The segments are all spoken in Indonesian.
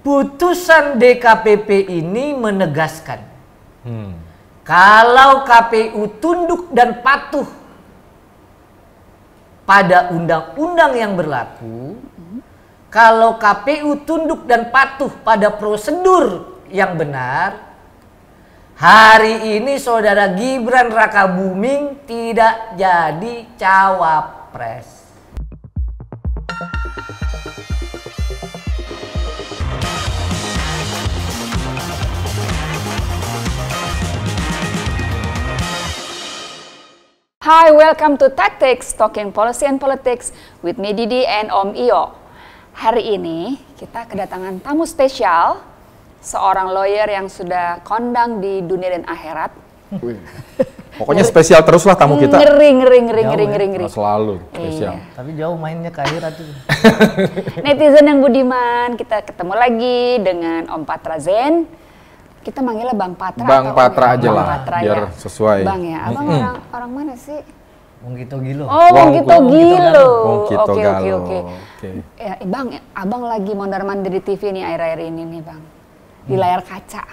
putusan DKPP ini menegaskan kalau KPU tunduk dan patuh pada undang-undang yang berlaku, kalau KPU tunduk dan patuh pada prosedur yang benar, hari ini saudara Gibran Rakabuming tidak jadi cawapres. Hi, welcome to Tactics, Talking Policy and Politics with me Didi and Om Iyo. Hari ini kita kedatangan tamu spesial, seorang lawyer yang sudah kondang di dunia dan akhirat. Pokoknya spesial terus lah tamu kita. Ngeri. Selalu spesial. Iya. Tapi jauh mainnya ke akhirat itu. Netizen yang budiman, kita ketemu lagi dengan Om Patra Zen. Kita manggilnya Bang Patra. Bang Patra aja Bang lah, Patra, biar ya. Sesuai. Bang ya, abang orang mana sih? Wong Gito Gilo. Oh, Wong Gito Gilo. Oke. Ya, Bang, abang lagi mondar-mandir di TV nih akhir-akhir ini nih Bang. Di layar kaca.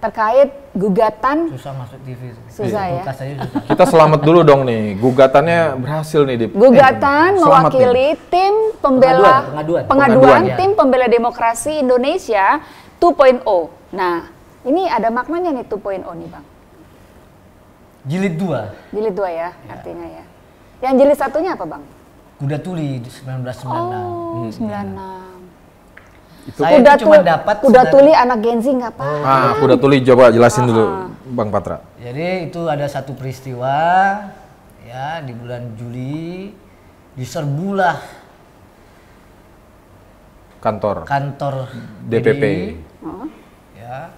Terkait gugatan. Susah masuk TV. Susah ya. Susah. Kita selamat dulu dong nih, gugatannya berhasil nih Dip. Gugatan mewakili tim pembela pengaduan. tim pembela demokrasi Indonesia 2.0. Nah, ini ada maknanya nih 2.0 nih Bang. Jilid 2. Jilid 2 ya, artinya ya. Yang jilid satunya apa Bang? Kuda Tuli 1996. Oh, 96. Itu saya cuma dapat Kuda Tuli anak Gen Z nggak apa? Kuda Tuli coba jelasin dulu Bang Patra. Jadi itu ada satu peristiwa ya di bulan Juli, diserbulah kantor DPP. Ya,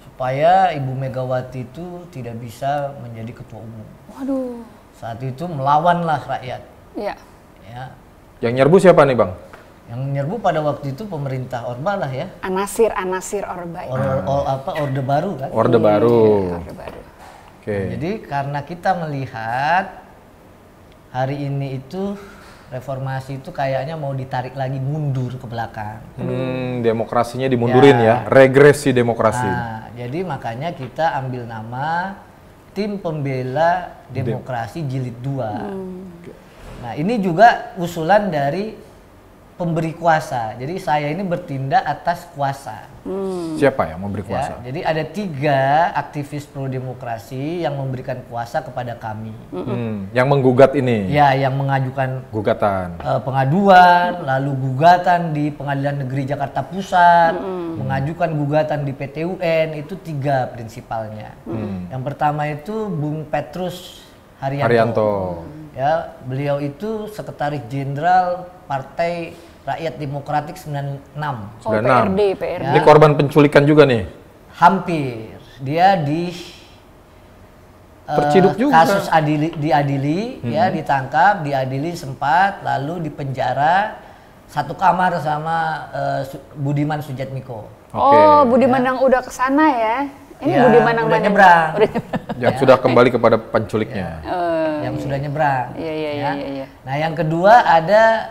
supaya Ibu Megawati itu tidak bisa menjadi ketua umum. Waduh. Saat itu melawanlah rakyat. Iya. Ya. Yang nyerbu siapa nih Bang? Yang nyerbu pada waktu itu pemerintah Orba lah ya. Anasir Orba. Orde Baru kan? Orde Baru. Iya, Orde Baru. Oke. Jadi karena kita melihat hari ini itu reformasi itu kayaknya mau ditarik lagi mundur ke belakang. Demokrasinya dimundurin ya, regresi demokrasi. Nah, jadi makanya kita ambil nama Tim Pembela Demokrasi Jilid 2. Nah, ini juga usulan dari pemberi kuasa. Jadi saya ini bertindak atas kuasa. Siapa yang memberi kuasa? Ya, jadi ada 3 aktivis pro demokrasi yang memberikan kuasa kepada kami. Yang menggugat ini? Ya, yang mengajukan gugatan, pengaduan, lalu gugatan di Pengadilan Negeri Jakarta Pusat, mengajukan gugatan di PT UN, itu 3 prinsipalnya. Yang pertama itu Bung Petrus Haryanto. Ya, beliau itu Sekretaris Jenderal Partai Rakyat Demokratik 96. Oh, PRD. Ya. Ini korban penculikan juga nih? Hampir. Dia di terciduk juga. Kasus diadili, ya, ditangkap, diadili sempat, lalu dipenjara satu kamar sama Budiman Sujatmiko. Oh, Budiman yang udah kesana ya? Ini ya, Budiman yang udah nyebrang. Yang sudah kembali kepada penculiknya. Yang sudah nyebrang. Iya. Nah, yang kedua ada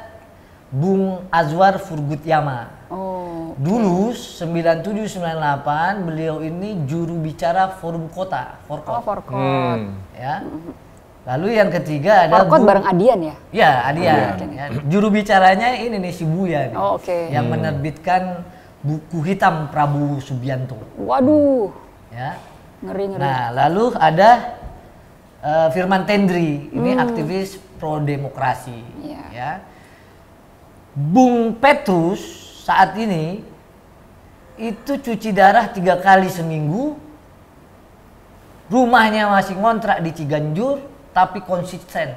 Bung Azwar Furgutyama. Dulu 9798 beliau ini juru bicara Forum Kota, Forkot. Ya. Lalu yang ketiga ada Forkot bareng Adian ya? Ya, Adian. Ya. Juru bicaranya ini nih si Buya nih. Yang menerbitkan buku hitam Prabowo Subianto. Waduh. Ya. Ngeri. Nah, lalu ada Firman Tendri, ini aktivis pro demokrasi. Ya. Bung Petrus saat ini itu cuci darah 3 kali seminggu, rumahnya masih ngontrak di Ciganjur, tapi konsisten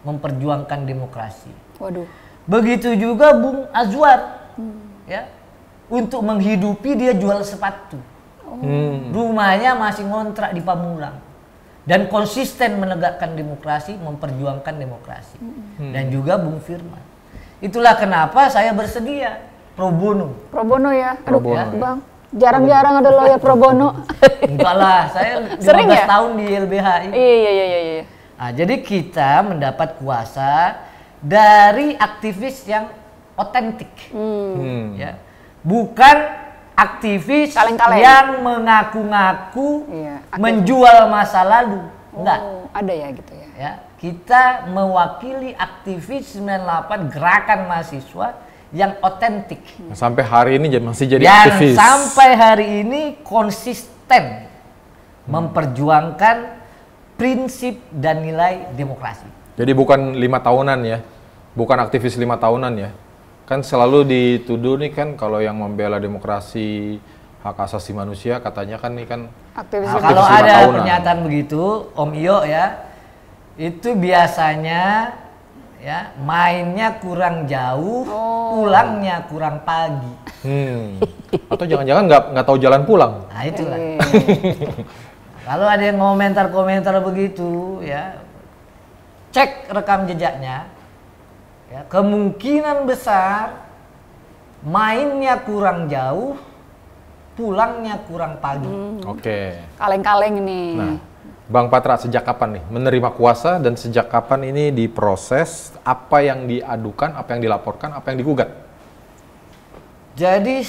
memperjuangkan demokrasi. Waduh. Begitu juga Bung Azwar, ya, untuk menghidupi dia jual sepatu. Rumahnya masih ngontrak di Pamulang dan konsisten menegakkan demokrasi, memperjuangkan demokrasi. Dan juga Bung Firman. Itulah kenapa saya bersedia pro bono. Pro bono ya? Aduh, ya, Bang. Jarang-jarang ada lawyer pro bono. Enggak lah, saya 15 tahun di LBHI. Iya. Nah, jadi kita mendapat kuasa dari aktivis yang otentik. Ya. bukan aktivis Kaleng-kaleng. yang mengaku-ngaku Iya, menjual masa lalu. Enggak. Oh, ada ya gitu ya. Ya, kita mewakili aktivis 98 gerakan mahasiswa yang otentik. Sampai hari ini masih jadi Yang aktivis. sampai hari ini konsisten memperjuangkan prinsip dan nilai demokrasi. Jadi bukan 5 tahunan ya, bukan aktivis 5 tahunan ya. Kan selalu dituduh nih kan kalau yang membela demokrasi, hak asasi manusia katanya kan nih kan Aktivis Nah, aktivis kalau 5 ada tahunan. pernyataan begitu, Om Iyo ya, itu biasanya ya mainnya kurang jauh, pulangnya kurang pagi. Atau jangan-jangan nggak tahu jalan pulang. Nah itulah. Kalau ada yang komentar-komentar begitu ya, cek rekam jejaknya. Ya, kemungkinan besar mainnya kurang jauh, pulangnya kurang pagi. Oke. Kaleng-kaleng nih. Nah, Bang Patra sejak kapan nih menerima kuasa dan sejak kapan ini diproses? Apa yang diadukan, apa yang dilaporkan, apa yang digugat? Jadi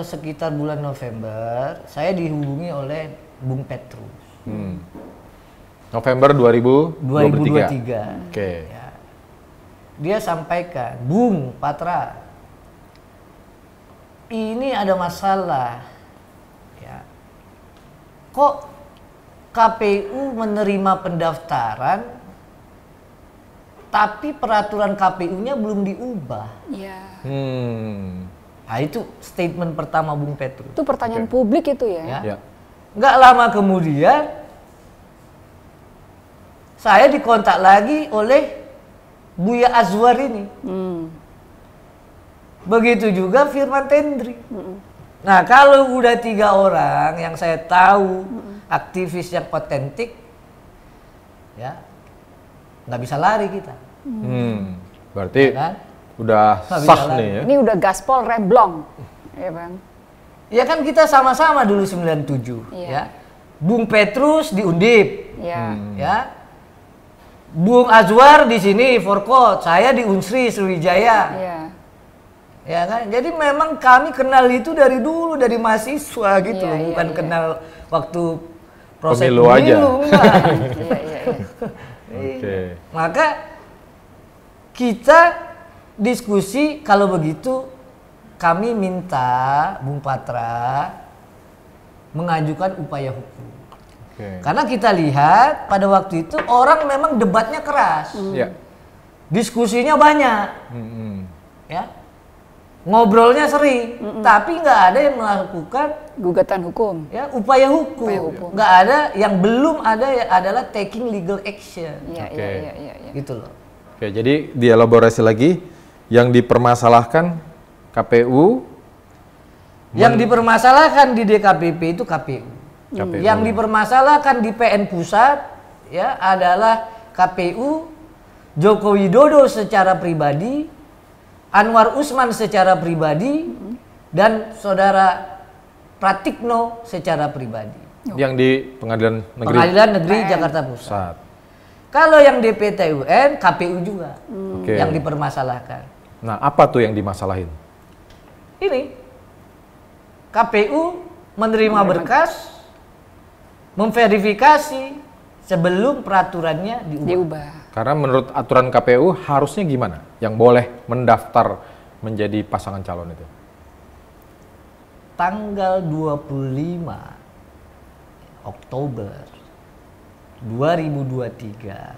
sekitar bulan November, saya dihubungi oleh Bung Petrus. November 2023. 2023. Oke. Ya. Dia sampaikan, Bung Patra, ini ada masalah. Ya. Kok KPU menerima pendaftaran, tapi peraturan KPU-nya belum diubah? Iya. Nah itu statement pertama Bung Petrus. Itu pertanyaan publik itu ya. Ya. Ya. Nggak lama kemudian, saya dikontak lagi oleh Buya Azwar ini. Begitu juga Firman Tendri. Nah kalau udah 3 orang yang saya tahu aktivis yang otentik, ya nggak bisa lari kita. Berarti Ya kan? udah Nggak bisa sah lari. nih ya. Ini udah gaspol remblong. Ya Bang. Ya kan kita sama-sama dulu 97, Iya. ya. Bung Petrus di Undip, Ya. ya. Bung Azwar di sini Forkot, saya di Unsri Sriwijaya. Iya. Ya kan? Jadi memang kami kenal itu dari dulu, dari mahasiswa gitu, Iya, iya, bukan iya. kenal waktu proses Pemilu aja. enggak. Iya. Oke. Maka kita diskusi kalau begitu kami minta Bung Patra mengajukan upaya hukum. Oke. Karena kita lihat pada waktu itu orang memang debatnya keras. Ya. Diskusinya banyak. Ya. Ngobrolnya sering, tapi nggak ada yang melakukan Gugatan hukum. ya upaya hukum. Upaya hukum. Nggak ada, yang belum ada ya adalah taking legal action. Iya, Oke. iya. Gitu loh. Oke, jadi dielaborasi lagi yang dipermasalahkan KPU. Yang dipermasalahkan di DKPP itu KPU. KPU. Yang dipermasalahkan di PN Pusat ya adalah KPU, Joko Widodo secara pribadi, Anwar Usman secara pribadi, dan Saudara Pratikno secara pribadi. Yang di Pengadilan Negeri Pengadilan Negeri PN. Jakarta Pusat. Pusat. Kalau yang DPTUN, KPU juga Oke. yang dipermasalahkan. Nah, apa tuh yang dimasalahin? Ini KPU menerima berkas, memverifikasi sebelum peraturannya diubah. Diubah. Karena menurut aturan KPU harusnya gimana? Yang boleh mendaftar menjadi pasangan calon itu? Tanggal 25 Oktober 2023,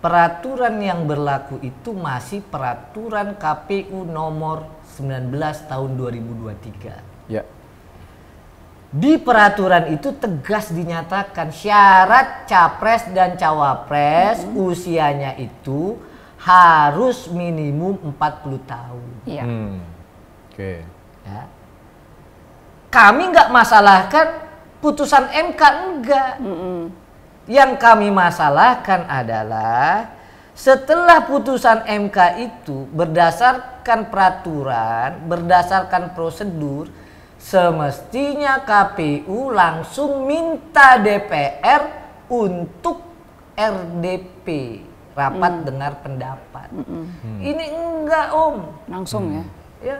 peraturan yang berlaku itu masih peraturan KPU nomor 19 tahun 2023. Ya. Di peraturan itu tegas dinyatakan syarat capres dan cawapres usianya itu harus minimum 40 tahun. Iya. Oke. Ya. Kami nggak masalahkan putusan MK, enggak. Yang kami masalahkan adalah setelah putusan MK itu berdasarkan peraturan, berdasarkan prosedur, semestinya KPU langsung minta DPR untuk RDP, rapat dengar pendapat. Ini enggak, Om. Langsung ya. ya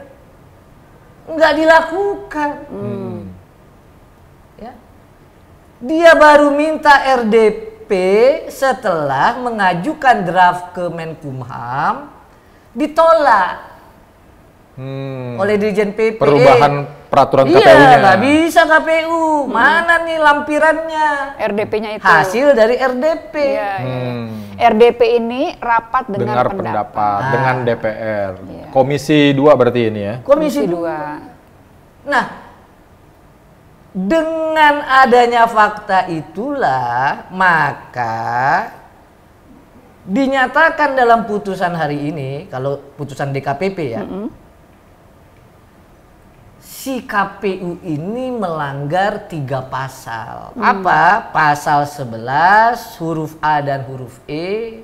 nggak dilakukan. Ya. Dia baru minta RDP setelah mengajukan draft ke Menkumham, ditolak oleh Dirjen PP. Perubahan peraturan Iya, KPU-nya. nggak bisa KPU. Mana nih lampirannya? RDP-nya itu. Hasil dari RDP. Iya, iya. RDP ini rapat dengar pendapat. dengan DPR. Iya. Komisi 2 berarti ini ya. Komisi 2. Nah, dengan adanya fakta itulah maka dinyatakan dalam putusan hari ini, kalau putusan DKPP ya, si KPU ini melanggar 3 pasal. Apa? Pasal 11 huruf A dan huruf E,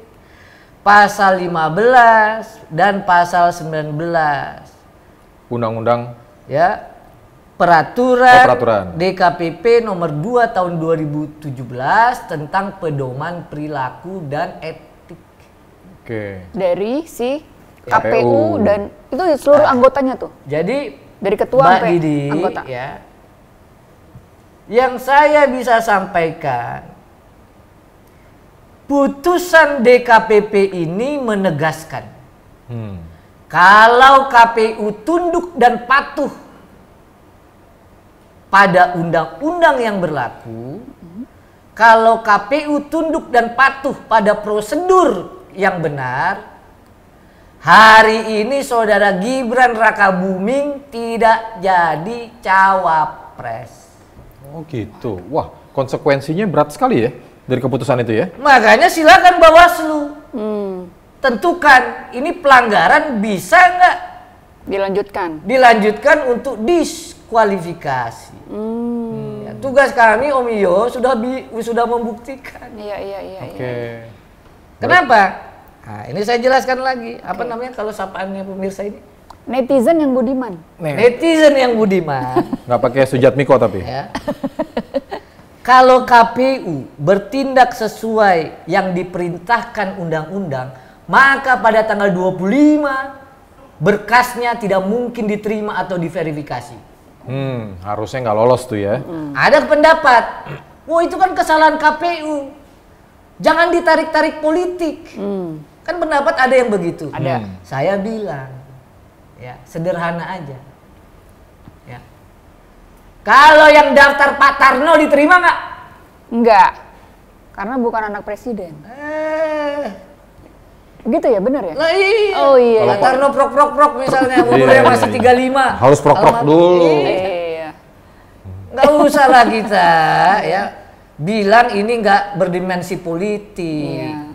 pasal 15 dan pasal 19. Undang-undang Ya. Peraturan, peraturan. DKPP nomor 2 tahun 2017 tentang pedoman perilaku dan etik. Oke. Dari si KPU. KPU dan itu seluruh anggotanya tuh. Jadi Dari ketua Mbak sampai Didi, anggota. ya, yang saya bisa sampaikan, putusan DKPP ini menegaskan kalau KPU tunduk dan patuh pada undang-undang yang berlaku, kalau KPU tunduk dan patuh pada prosedur yang benar, hari ini saudara Gibran Rakabuming tidak jadi cawapres. Oh gitu. Wah, konsekuensinya berat sekali ya dari keputusan itu ya. Makanya silakan Bawaslu tentukan ini pelanggaran bisa nggak dilanjutkan untuk diskualifikasi. Ya, tugas kami Om Iyo sudah membuktikan. Iya. Oke. Kenapa? Nah, ini saya jelaskan lagi. Apa namanya kalau sapaannya pemirsa ini? Netizen yang budiman. Netizen yang budiman. Nggak pakai Sujatmiko tapi. Ya. Kalau KPU bertindak sesuai yang diperintahkan undang-undang, maka pada tanggal 25 berkasnya tidak mungkin diterima atau diverifikasi. Harusnya nggak lolos tuh ya. Ada pendapat, wah itu kan kesalahan KPU. Jangan ditarik-tarik politik. Kan pendapat ada yang begitu. Ada. Saya bilang, ya sederhana aja. Ya. Kalau yang daftar Pak Tarno diterima nggak? Enggak. Karena bukan anak presiden. Begitu ya, benar ya? Lah iya. Oh iya. Pak Tarno prok misalnya, umurnya masih 35. Harus prok-prok dulu. Iya. Nggak usah lah kita ya bilang ini nggak berdimensi politik. Iya.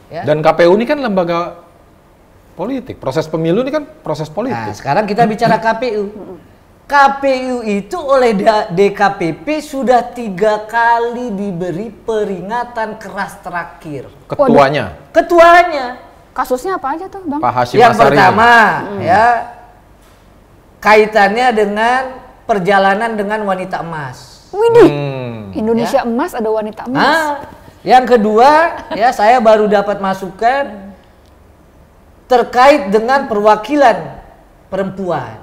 Ya. Dan KPU ini kan lembaga politik. Proses pemilu ini kan proses Nah, politik. sekarang kita bicara KPU. KPU itu oleh DKPP sudah 3 kali diberi peringatan keras terakhir. Ketuanya. Kasusnya apa aja tuh, Bang? Pak Hashim Yang Asyari. pertama, ya kaitannya dengan perjalanan dengan wanita emas. Widih. Indonesia emas ada wanita emas. Yang kedua, ya saya baru dapat masukan terkait dengan perwakilan perempuan.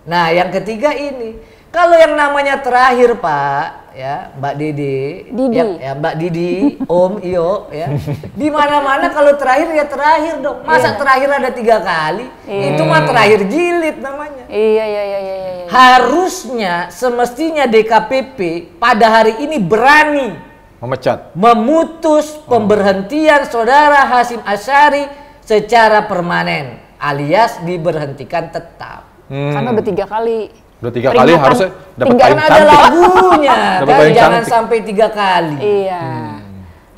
Nah, yang ketiga ini, kalau yang namanya terakhir Pak, ya Mbak Didi, ya Mbak Didi, Om Iyo, ya, di mana-mana kalau terakhir ya terakhir dong. Masa terakhir ada 3 kali? Itu mah terakhir jilid namanya. Iya. Harusnya semestinya DKPP pada hari ini berani memutus pemberhentian saudara Hashim Asyari secara permanen alias diberhentikan tetap. Karena udah 3 kali. Udah 3 kali harusnya dapat Kan paling ada cantik. lagunya Dapat kan paling jangan cantik. sampai 3 kali. Iya.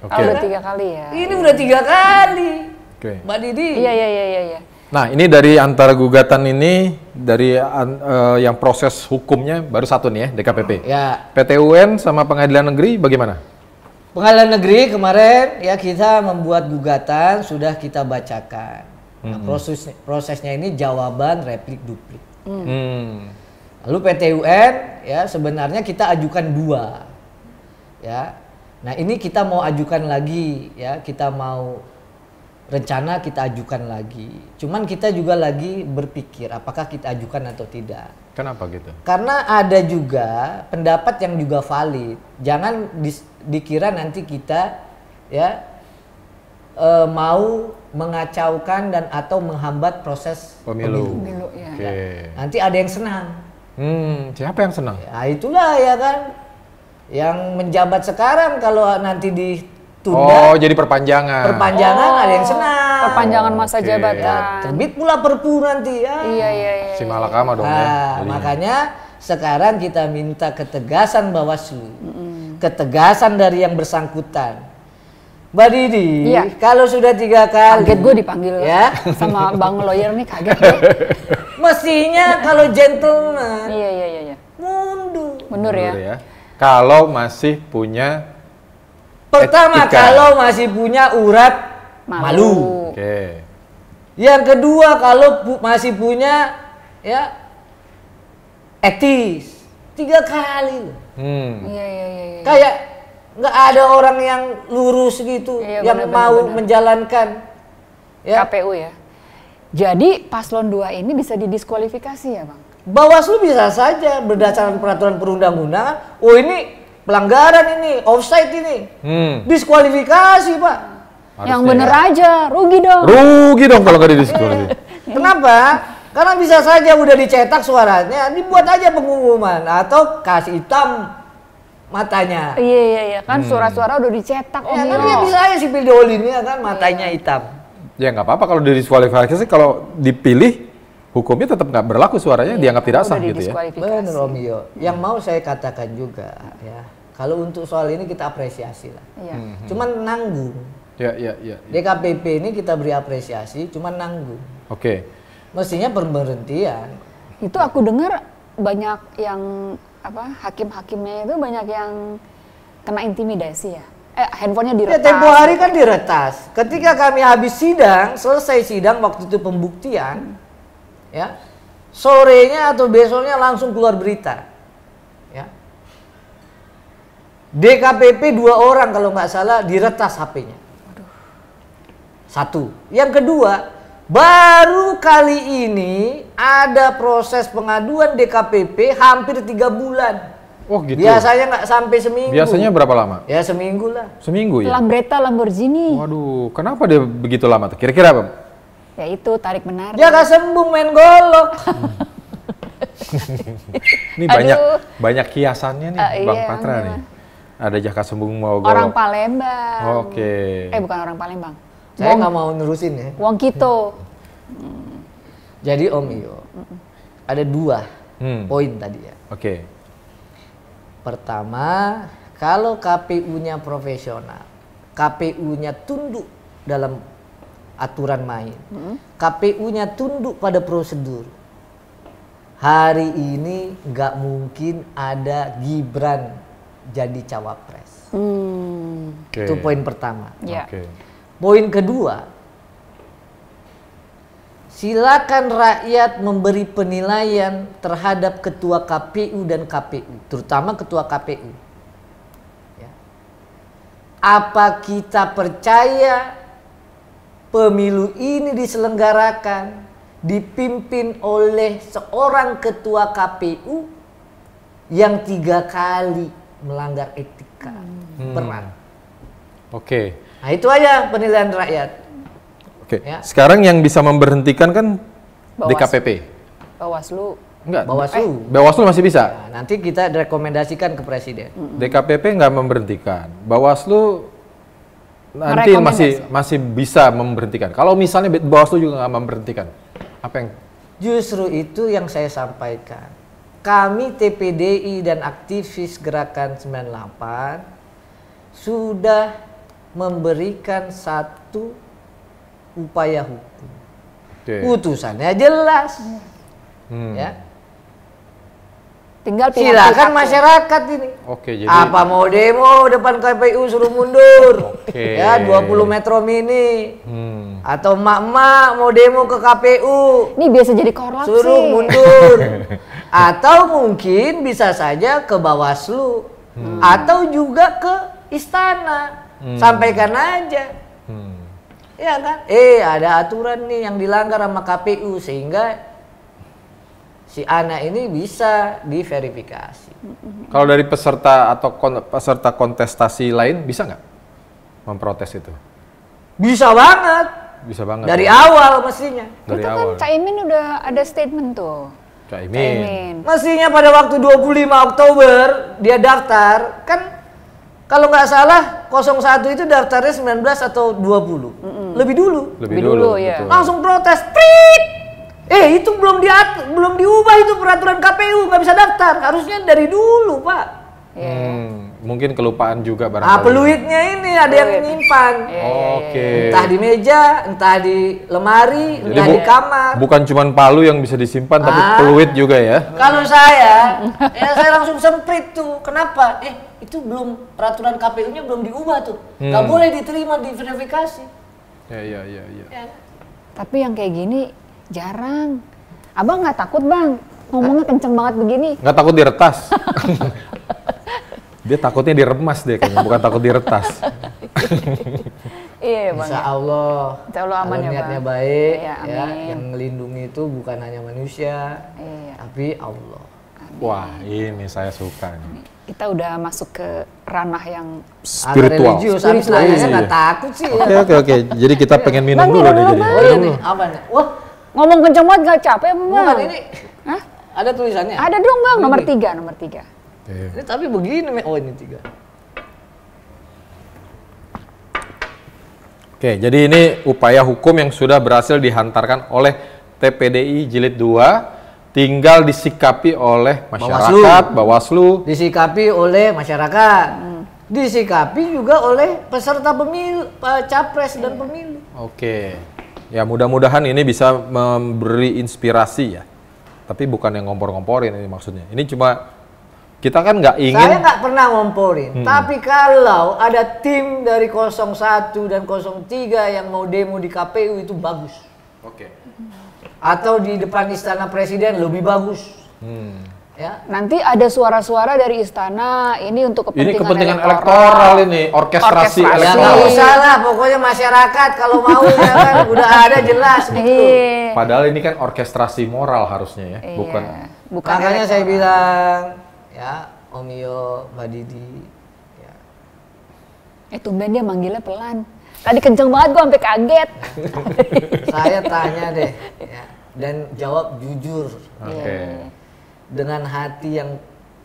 Oke. Udah 3 kali ya. Ini udah 3 kali. Oke. Mbak Didi. Iya. Nah, ini dari antara gugatan ini dari yang proses hukumnya baru satu nih ya, DKPP. Ya. PT UN sama Pengadilan Negeri bagaimana? Pengadilan Negeri kemarin ya kita membuat gugatan sudah kita bacakan. Nah, prosesnya ini jawaban replik duplik. Lalu PT UN ya sebenarnya kita ajukan 2. Ya. Nah, ini kita mau ajukan lagi ya, kita mau rencana kita ajukan lagi. Cuman kita juga lagi berpikir apakah kita ajukan atau tidak. Kenapa gitu? Karena ada juga pendapat yang juga valid. Jangan dikira nanti kita ya mau mengacaukan dan atau menghambat proses Pemilu. Ya. Oke. Nanti ada yang senang. Siapa yang senang? Ya itulah ya kan. Yang menjabat sekarang kalau nanti Oh, ditunda. jadi perpanjangan. Ada yang senang. Perpanjangan masa Oke. jabatan. Ya, terbit pula perpu nanti ya. Iya. Si malakama dong ya. Nah, jadinya. makanya sekarang kita minta ketegasan Bawaslu. Ketegasan dari yang bersangkutan. Mbak Didi, Iya. kalau sudah 3 kali. Kaget gue dipanggil ya. sama bang lawyer nih, kaget gue. Mestinya kalau gentleman Iya. mundur. Mundur ya. Kalau masih punya Pertama, etika. kalau masih punya urat malu. Oke. Yang kedua, kalau masih punya ya etis. 3 kali loh. Iya. Kayak nggak ada orang yang lurus gitu, Iya, yang benar, mau benar. menjalankan ya. KPU ya. Jadi paslon 2 ini bisa didiskualifikasi ya bang? Bawaslu bisa saja berdasarkan peraturan perundang-undangan, oh ini pelanggaran ini, offside ini, diskualifikasi pak. Yang bener aja, rugi dong. Rugi dong kalau nggak didiskualifikasi. Kenapa? Karena bisa saja udah dicetak suaranya, dibuat aja pengumuman atau kasih hitam matanya. Iya. Kan suara-suara udah dicetak Ya Om kan Yo. dia bisa aja sipil diolinnya kan matanya hitam. Ya nggak apa-apa kalau didiskualifikasi, kalau dipilih hukumnya tetap nggak berlaku, suaranya dianggap tidak sah Udah gitu ya. didiskualifikasi. Benar Romeo. Yang mau saya katakan juga ya, kalau untuk soal ini kita apresiasi lah. Iya. Cuman nanggung. Ya. DKPP ini kita beri apresiasi, cuman nanggung. Oke. Mestinya pemberhentian. Itu aku dengar banyak yang hakim-hakimnya itu banyak yang kena intimidasi ya. Handphonenya Ya diretas. tempo hari kan diretas. Ketika kami habis sidang, selesai sidang waktu itu pembuktian, ya sorenya atau besoknya langsung keluar berita. Ya. DKPP 2 orang kalau nggak salah diretas HP-nya. 1. Yang kedua, baru kali ini ada proses pengaduan DKPP hampir 3 bulan. Oh gitu. Biasanya nggak sampai seminggu. Biasanya berapa lama? Ya seminggu lah. Seminggu ya? Lambretta Lamborghini. Waduh, kenapa dia begitu lama tuh? Kira-kira apa? Ya itu tarik menarik. Jaga sembung main golok. Ini Aduh. banyak kiasannya nih, Bang Iya, Patra iya. nih. Ada jaka sembung mau golok. Orang Palembang. Oke. Bukan orang Palembang. Saya nggak mau nerusin ya. Wong Kito. Jadi Om Iyo, ada 2 poin tadi ya. Oke. Pertama, kalau KPU-nya profesional, KPU-nya tunduk dalam aturan main, KPU-nya tunduk pada prosedur. Hari ini nggak mungkin ada Gibran jadi cawapres. Oke. Itu poin pertama. Ya. Oke. Poin kedua, silakan rakyat memberi penilaian terhadap ketua KPU dan KPU, terutama ketua KPU. Ya. Apa kita percaya pemilu ini diselenggarakan, dipimpin oleh seorang ketua KPU yang 3 kali melanggar etika berat? Oke. Nah itu aja penilaian rakyat. Oke. Ya. Sekarang yang bisa memberhentikan kan Bawaslu. DKPP. Bawaslu. Enggak. Bawaslu. Bawaslu masih bisa. Nah, nanti kita rekomendasikan ke presiden. DKPP nggak memberhentikan. Bawaslu nanti Merekomendasi. masih bisa memberhentikan. Kalau misalnya Bawaslu juga nggak memberhentikan, apa yang? Justru itu yang saya sampaikan. Kami TPDI dan aktivis Gerakan 98 sudah memberikan satu upaya hukum. Oke. Putusannya jelas. Ya. Tinggal pihak Silakan masyarakat ini. Oke, jadi Apa mau demo depan KPU suruh mundur. Oke. Ya 20 Metro Mini. Hmm. Atau emak-emak mau demo ke KPU. Ini biasa jadi korlap Suruh sih. mundur. Atau mungkin bisa saja ke Bawaslu. Atau juga ke istana. Sampaikan aja. Hmm. Ya kan? Ada aturan nih yang dilanggar sama KPU sehingga si anak ini bisa diverifikasi. Kalau dari peserta atau peserta kontestasi lain bisa nggak memprotes itu? Bisa banget. Bisa banget. Dari ya? awal mestinya. Dari Itu awal. kan Caimin udah ada statement tuh. Caimin. Mestinya pada waktu 25 Oktober dia daftar, kan kalau nggak salah 01 itu daftarnya 19 atau 20. Lebih dulu. Lebih Dulu, dulu, ya. betul. Langsung protes. Prit! Itu belum diubah itu peraturan KPU, nggak bisa daftar. Harusnya dari dulu, Pak. Mungkin kelupaan juga Ah, barangkali. peluitnya ini ada yang nyimpan. Oke. Entah di meja, entah di lemari, Jadi entah di kamar. bukan cuma palu yang bisa disimpan, tapi peluit juga ya. Kalau saya langsung semprit tuh. Kenapa? Itu belum peraturan KPU-nya belum diubah tuh. Nggak boleh diterima diverifikasi. Iya. Ya. Tapi yang kayak gini jarang. Abang nggak takut bang? Ngomongnya kenceng banget begini. Nggak takut diretas. Dia takutnya diremas deh kayaknya, bukan takut diretas. Iya bang. Insya Allah. Insya Allah aman kalau ya, niatnya Bang. baik, Iya, ya. amin. Yang melindungi itu bukan hanya manusia, Iya. tapi Allah. Wah, ini saya suka nih. Kita udah masuk ke ranah yang Agak Spiritual. religius, habis nanyanya nggak Iya. takut sih. Oke. Jadi kita pengen minum Bang, dulu minum deh dulu, jadi. Bang. Oh iya nih, apa nih? Wah, ngomong kenceng banget gak capek apa bang? bukan ini. Hah? Ada tulisannya? Ada dong bang, nomor Ini. 3, nomor 3. Oke. Ini tapi begini, oh ini 3. Oke, jadi ini upaya hukum yang sudah berhasil dihantarkan oleh TPDI Jilid 2, tinggal disikapi oleh masyarakat, Bawaslu. Disikapi oleh masyarakat. Disikapi juga oleh peserta pemilu, capres dan pemilu. Oke. Ya mudah-mudahan ini bisa memberi inspirasi ya. Tapi bukan yang ngompor-ngomporin ini maksudnya. Ini cuma kita kan nggak ingin. Saya nggak pernah ngomporin, tapi kalau ada tim dari 01 dan 03 yang mau demo di KPU itu bagus. Oke. Atau di depan istana presiden lebih bagus. Ya. Nanti ada suara-suara dari istana ini untuk Ini kepentingan, kepentingan elektoral ini, orkestrasi Orkestrasi. Ya elektoral. nggak usah lah, pokoknya masyarakat kalau mau ya kan udah ada jelas gitu. Iya. Padahal ini kan orkestrasi moral harusnya ya, bukan. Bukan Makanya saya elektoral. bilang ya Om Iyo, Mbak Didi. Ya. Tumben dia manggilnya pelan. Tadi kenceng banget gua sampai kaget. Saya tanya deh ya, dan jawab jujur Oke. dengan hati yang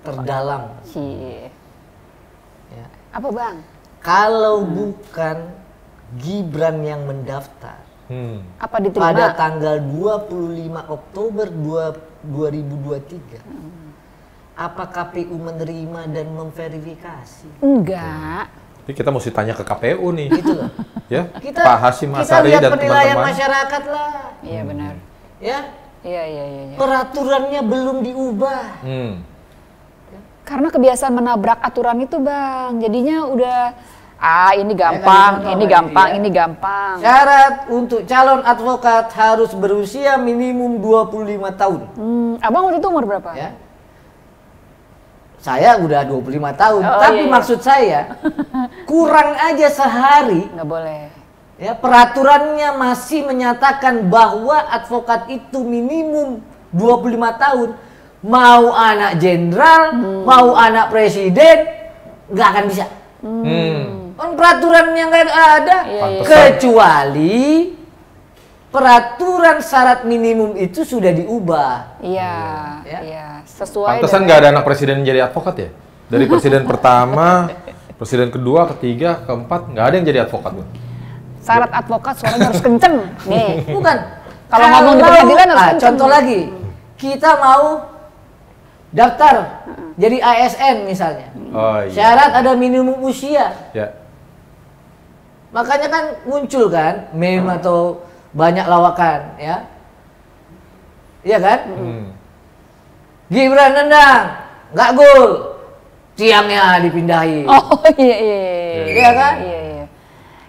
terdalam. Cie. Ya. Apa bang? Kalau bukan Gibran yang mendaftar Apa diterima? pada tanggal 25 Oktober 2023, apa KPU menerima dan memverifikasi? Enggak. Jadi kita mesti tanya ke KPU nih. Gitu loh. Ya, Kita, Pak Hasyim kita Asyari lihat dan penilaian teman-teman. masyarakat lah. Iya benar. Ya, Iya. peraturannya belum diubah. Karena kebiasaan menabrak aturan itu bang. Jadinya udah ini gampang, Ya, kan, ini itu gampang, ya. ini gampang. Syarat untuk calon advokat harus berusia minimum 25 tahun. Abang waktu itu umur berapa? Ya. Saya udah 25 tahun, Oh, tapi iya. maksud saya kurang aja sehari. Nggak boleh. Ya, peraturannya masih menyatakan bahwa advokat itu minimum 25 tahun. Mau anak jenderal, mau anak presiden, nggak akan bisa. Kan peraturannya nggak ada. Iya. Kecuali peraturan syarat minimum itu sudah diubah. Iya, Ya. iya. Sesuai Pantesan nggak ada anak presiden jadi advokat ya? Dari presiden pertama, presiden kedua, ketiga, keempat, nggak ada yang jadi advokat loh. syarat advokat suaranya harus kenceng. Nih. Bukan. Kalau ngomong di pengadilan harus kenceng. Contoh lagi, kita mau daftar jadi ASN misalnya. Oh iya. Syarat ada minimum usia. Ya. Makanya kan muncul kan meme atau banyak lawakan ya. Iya kan? Gibran nendang, nggak gol. Tiangnya dipindahin. Oh iya. Iya kan? Iya.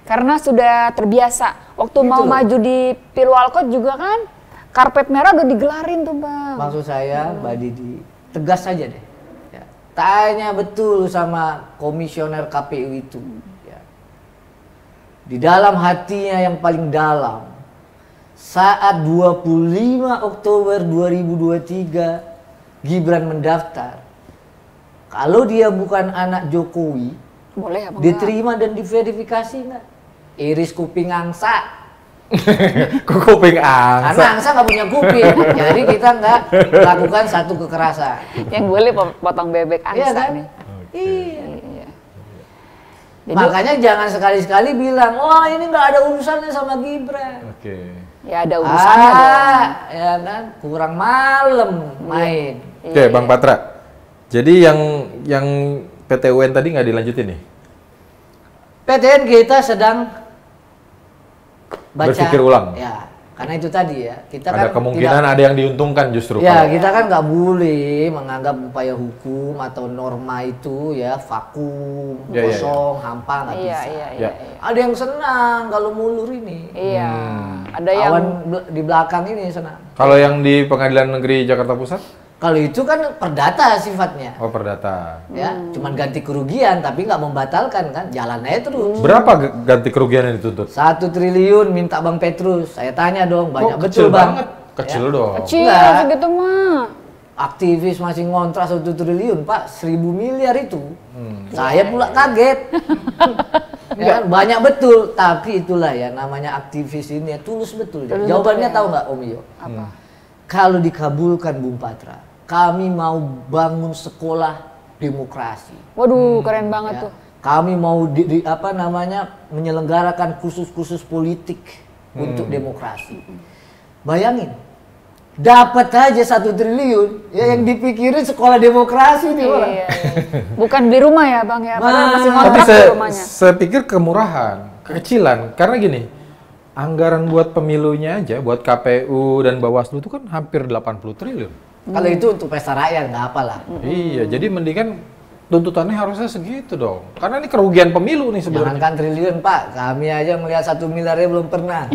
Karena sudah terbiasa. Waktu mau loh. maju di Pilwalkot juga kan, karpet merah udah digelarin tuh bang. Maksud saya, Mbak Didi, tegas saja deh. Ya. Tanya betul sama komisioner KPU itu. Ya. di dalam hatinya yang paling dalam, saat 25 Oktober 2023 Gibran mendaftar, kalau dia bukan anak Jokowi, boleh apa diterima dan diverifikasi nggak? Iris kuping angsa. Kuping Karena angsa. angsa nggak punya kuping, jadi kita nggak melakukan satu kekerasan. Yang boleh potong bebek angsa Iya kan? nih. Iya. Iya. Jadi, Makanya jangan sekali-sekali bilang, wah ini nggak ada urusannya sama Gibran. Oke. ya ada urusannya dong. Ya kan, kurang malam main. Oke, Bang Patra. Jadi yang PTUN tadi nggak dilanjutin nih? PTN kita sedang baca. Berpikir ulang. Ya, karena itu tadi ya. Kita Ada kan kemungkinan ada yang diuntungkan justru. Ya, kalau- kita kan nggak boleh menganggap upaya hukum atau norma itu ya vakum, Ya, ya, kosong, hampa, nggak Iya, bisa. iya, Ya. iya, iya. Ada yang senang kalau mulur ini. Iya. Ada yang Awan di belakang ini senang. Kalau yang di Pengadilan Negeri Jakarta Pusat? Kalau itu kan perdata sifatnya. Oh, perdata. Ya, cuman ganti kerugian tapi nggak membatalkan kan, jalan aja terus. Berapa ganti kerugian yang dituntut? 1 triliun minta Bang Petrus. Saya tanya dong, banyak Oh, betul kecil Bang. banget. Kecil Ya. dong. kecil Enggak. segitu mah. Aktivis masih ngontrak 1 triliun, Pak. 1.000 miliar itu. Saya pula kaget. Ya kan, banyak betul, tapi itulah ya namanya aktivis ini ya, tulus betul. Tulus Jawabannya betul ya. tahu nggak Om Iyo? Apa? Kalau dikabulkan Bung Patra, kami mau bangun sekolah demokrasi. Waduh, keren banget Ya. tuh. Kami mau menyelenggarakan kursus-kursus politik untuk demokrasi. Bayangin, dapat aja 1 triliun, ya yang dipikirin sekolah demokrasi nih orang. Iya, iya. Bukan beli rumah ya Bang ya, padahal masih Tapi ngontrak di saya, rumahnya. saya pikir kemurahan, kekecilan. Karena gini, anggaran buat pemilunya aja, buat KPU dan Bawaslu itu kan hampir 80 triliun. Kalau itu untuk pesta rakyat nggak apalah. Iya, jadi mendingan tuntutannya harusnya segitu dong. Karena ini kerugian pemilu nih sebenarnya. Jangankan triliun Pak, kami aja melihat 1 miliarnya belum pernah.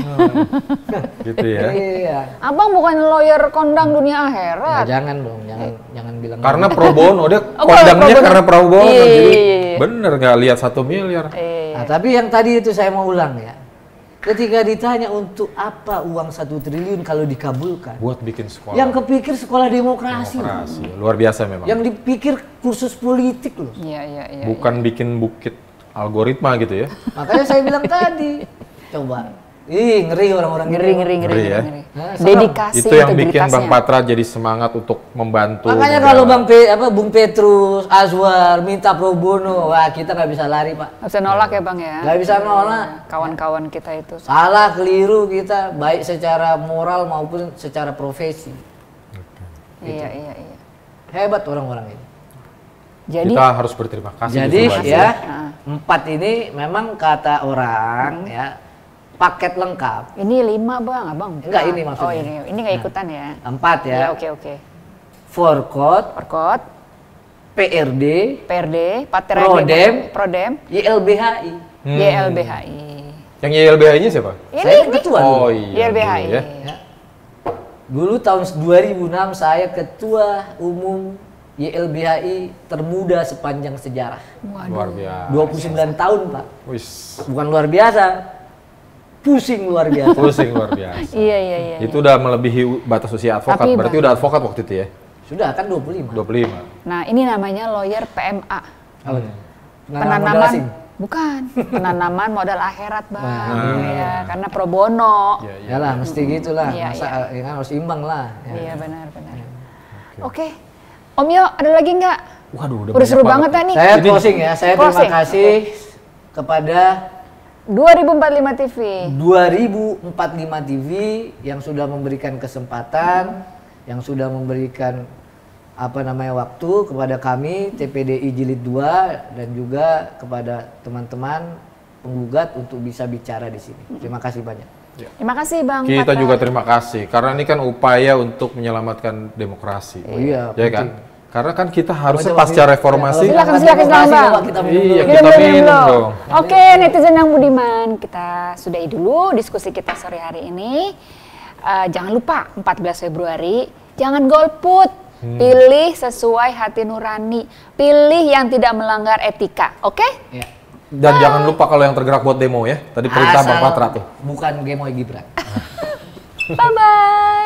Gitu ya. Iya. Abang bukan lawyer kondang dunia Ya, akhirat. jangan dong, jangan bilang. Karena pro bono, dia Oh, kondangnya pro bono. karena pro bono. Iya, Jadi iya, iya. bener nggak lihat 1 miliar. Nah, tapi yang tadi itu saya mau ulang ya. Ketika ditanya untuk apa uang 1 triliun kalau dikabulkan, Buat bikin sekolah. yang kepikir sekolah demokrasi. Demokrasi. Luar biasa memang. Yang dipikir kursus politik loh. Iya, iya, iya. Bukan bikin bukit algoritma gitu ya. Makanya saya bilang tadi, coba. Ih, ngeri orang-orang Ngeri, ini. ngeri, ngeri, Ngeri ya. ngeri. Nah, serem. Dedikasi, Itu yang bikin Bang integritasnya. Patra jadi semangat untuk membantu. Makanya negara. kalau Bung Petrus, Azwar minta pro bono, wah kita nggak bisa lari Pak. Nggak bisa nolak ya Bang ya. Nggak bisa nolak. Kawan-kawan kita itu. Salah, keliru kita, baik secara moral maupun secara profesi. Iya, iya, iya. Hebat orang-orang ini. Jadi kita harus berterima kasih. Jadi justru, Bang. ya, Nah. 4 ini memang kata orang ya paket lengkap. ini 5 Bang, Abang. Enggak, bukan. ini maksudnya. Oh, ini nggak ikutan ya. 4 ya. Ya, oke, oke. Forkot, Perkot, PRD, PRD, Patra Prodem. Prodem, YLBHI. YLBHI. Yang YLBHI-nya siapa? Saya kan ketua dulu. Oh iya. YLBHI. dulu ya. Ya. Dulu tahun 2006 saya ketua umum YLBHI termuda sepanjang sejarah. Luar biasa. 29 tahun, Pak. Wis, Bukan luar biasa. Pusing luar biasa. pusing luar biasa. Iya, iya, iya. Itu udah melebihi batas usia advokat. Tapi, Berarti Bang. udah advokat waktu itu ya? Sudah kan 25. 25. Nah, ini namanya lawyer PMA. Apa tuh? modal Penanaman asing? bukan, penanaman modal akhirat, Bang. Nah. Ya, karena pro bono. Iya, iya. Ya lah, mesti gitulah. Iya, Masa ya kan harus imbang lah. Ya. Iya, benar, benar. Oke. Om Yo, ada lagi nggak? Waduh, Udah banyak seru banget nih. Saya Ini- closing ya. Saya terima Closing. kasih kepada 2045 TV. 2045 TV yang sudah memberikan kesempatan, yang sudah memberikan waktu kepada kami TPDI Jilid 2 dan juga kepada teman-teman penggugat untuk bisa bicara di sini. Terima kasih banyak. Terima kasih Bang Kita Patra. juga terima kasih karena ini kan upaya untuk menyelamatkan demokrasi. Oh iya, Ya kan? Karena kan kita harusnya Coba, pasca ya, reformasi. kalau Silakan, kita silakan, demokrasi, Bang. coba kita minum Iya, dulu. kita minum dulu. dong. Oke, netizen yang budiman, kita sudahi dulu diskusi kita sore hari ini. Jangan lupa 14 Februari, jangan golput. Pilih sesuai hati nurani. Pilih yang tidak melanggar etika, oke? Ya. Dan jangan lupa kalau yang tergerak buat demo ya. Tadi perintah Bang Patra tuh. Bukan Gemoy Gibran. Bye-bye.